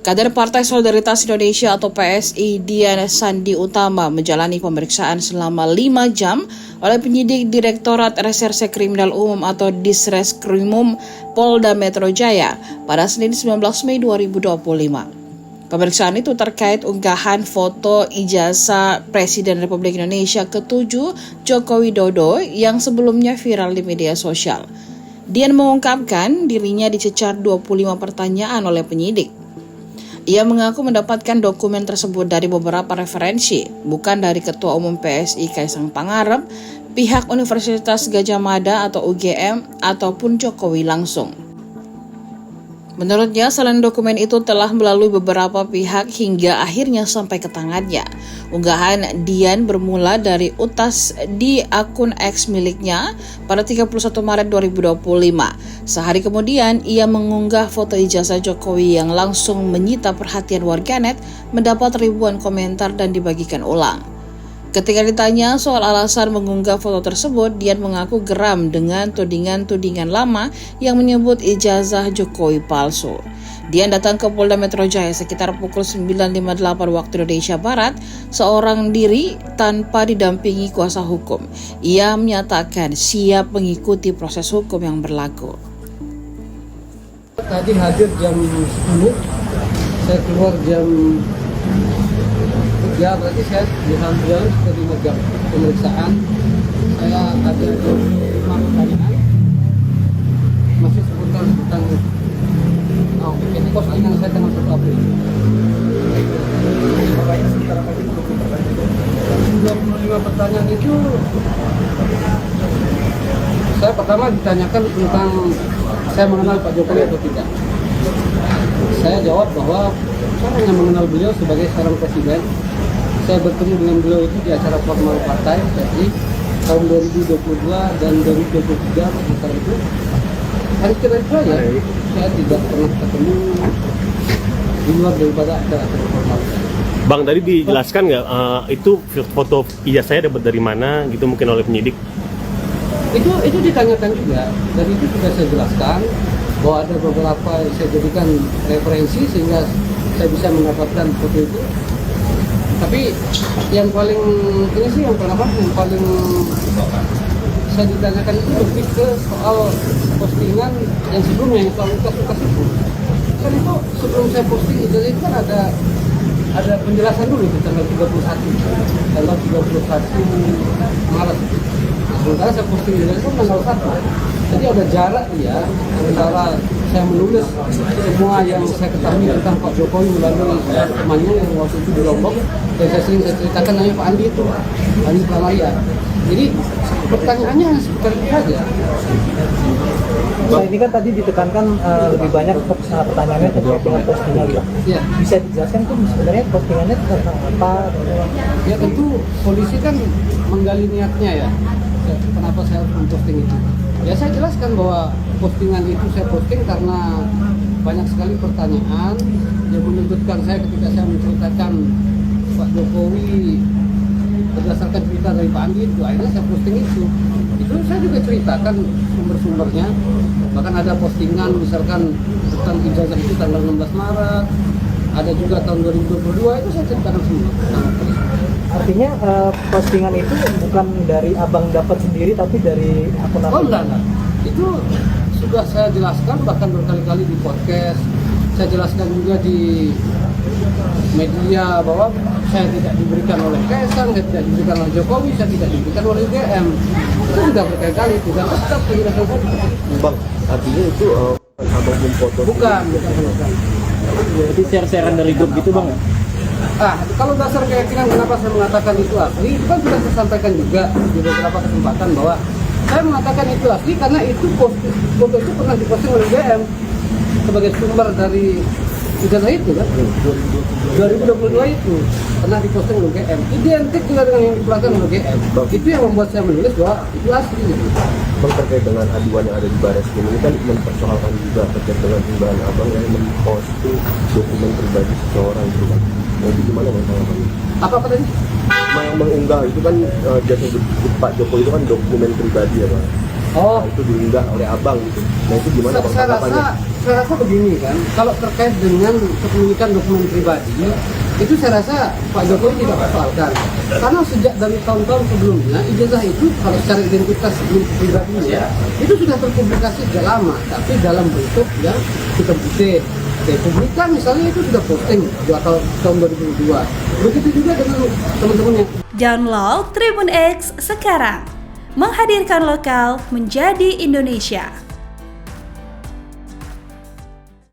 Kader Partai Solidaritas Indonesia atau PSI Dian Sandi Utama menjalani pemeriksaan selama 5 jam oleh penyidik Direktorat Reserse Kriminal Umum atau Disreskrimum Polda Metro Jaya pada Senin 19 Mei 2025. Pemeriksaan itu terkait unggahan foto ijazah Presiden Republik Indonesia ke-7 Joko Widodo yang sebelumnya viral di media sosial. Dian mengungkapkan dirinya dicecar 25 pertanyaan oleh penyidik. Ia mengaku mendapatkan dokumen tersebut dari beberapa referensi, bukan dari Ketua Umum PSI Kaisang Pangarep, pihak Universitas Gadjah Mada atau UGM, ataupun Jokowi langsung. Menurutnya, selain dokumen itu telah melalui beberapa pihak hingga akhirnya sampai ke tangannya. Unggahan Dian bermula dari utas di akun X miliknya pada 31 Maret 2025. Sehari kemudian, ia mengunggah foto ijazah Jokowi yang langsung menyita perhatian warganet, mendapat ribuan komentar dan dibagikan ulang. Ketika ditanya soal alasan mengunggah foto tersebut, Dian mengaku geram dengan tudingan-tudingan lama yang menyebut ijazah Jokowi palsu. Dian datang ke Polda Metro Jaya sekitar pukul 9.58 waktu Indonesia Barat, seorang diri tanpa didampingi kuasa hukum. Ia menyatakan siap mengikuti proses hukum yang berlaku. Tadi hadir jam 10, saya keluar jam 3, berarti saya diambil ke 5 jam pemeriksaan. Saya ada 5 pertanyaan, masih seputar tentang ini postingan saya tanggal 1 April. 25 pertanyaan itu saya pertama ditanyakan tentang saya mengenal Pak Jokowi atau tidak. Saya jawab bahwa saya hanya mengenal beliau sebagai seorang presiden. Saya bertemu dengan beliau itu di acara formal partai PSI tahun 2022 dan 2023 sekitar itu. Hanya kira-kira ya, saya tidak pernah ketemu di luar daripada acara formal. Bang, tadi dijelaskan nggak itu foto ijazahnya dapat dari mana gitu mungkin oleh penyidik? Itu ditanyakan juga, dan itu sudah saya jelaskan bahwa ada beberapa yang saya jadikan referensi sehingga saya bisa mendapatkan foto itu. Tapi yang paling saya ditanyakan itu lebih ke soal postingan yang sebelumnya yang soal utas-utas itu. Kan itu sebelum saya posting itu kan ada penjelasan dulu di tanggal 31 Maret. Sementara saya posting itu kan tanggal 1. Jadi ada jarak ya antara saya menulis semua yang saya ketahui tentang Pak Jokowi melalui temannya yang waktu itu di Lombok, dan saya ceritakan namanya Pak Andi itu, Andi Pramaria. Jadi pertanyaannya seperti itu saja. Nah, ini kan tadi ditekankan lebih banyak pertanyaannya terkait dengan postingan. Ya. Bisa dijelaskan tuh sebenarnya postingannya tentang apa? Ya tentu polisi kan menggali niatnya ya. Kenapa saya harus memposting itu? Ya saya jelaskan bahwa postingan itu saya posting karena banyak sekali pertanyaan yang menuntutkan saya ketika saya menceritakan Pak Jokowi berdasarkan cerita dari Pak Andi itu, akhirnya saya posting itu. Itu saya juga ceritakan sumber-sumbernya. Bahkan ada postingan misalkan tentang ijazah itu tanggal 16 Maret, ada juga tahun 2022, itu saya ceritakan semua. Artinya postingan itu bukan dari abang dapat sendiri tapi dari akun Oh enggak. Itu sudah saya jelaskan bahkan berkali-kali di podcast. Saya jelaskan juga di media bahwa saya tidak diberikan oleh Kaisang, saya tidak diberikan oleh Jokowi, saya tidak diberikan oleh UGM. Itu sudah berkali-kali, tidak tetap penjelasan saya. Bang, artinya itu abang memfoto? Bukan. Jadi share-sharean dari grup gitu bang? Kalau dasar keyakinan kenapa saya mengatakan itu asli, itu kan sudah saya sampaikan juga di beberapa kesempatan bahwa saya mengatakan itu asli karena itu foto itu pernah diposting oleh UGM sebagai sumber dari ijazah itu kan. 2022 itu pernah diposting oleh UGM, identik juga dengan yang dikeluarkan oleh UGM. Itu yang membuat saya menulis bahwa itu asli gitu. Bang, terkait dengan aduan yang ada di Barreskrim ini kan mempersoalkan juga terkait dengan unggahan abang yang memposting dokumen pribadi seseorang gitu kan. Nah, itu gimana bang tanggapannya? Apa tadi? Yang mengunggah itu kan jasa Pak Jokowi itu kan dokumen pribadi ya bang. Oh. Nah, itu diunggah oleh abang gitu. Nah itu gimana Bang tanggapannya? Saya rasa begini kan, kalau terkait dengan kepemilikan dokumen pribadi, itu saya rasa Pak Jokowi tidak persoalkan. Karena sejak dari tahun-tahun sebelumnya, ijazah itu kalau secara identitas pribadinya, itu sudah terpublikasi sejak lama, tapi dalam bentuk yang hitam putih. Publika misalnya itu sudah posting tahun 2002. Begitu juga dengan teman-temannya. Download Tribun X sekarang, menghadirkan lokal menjadi Indonesia.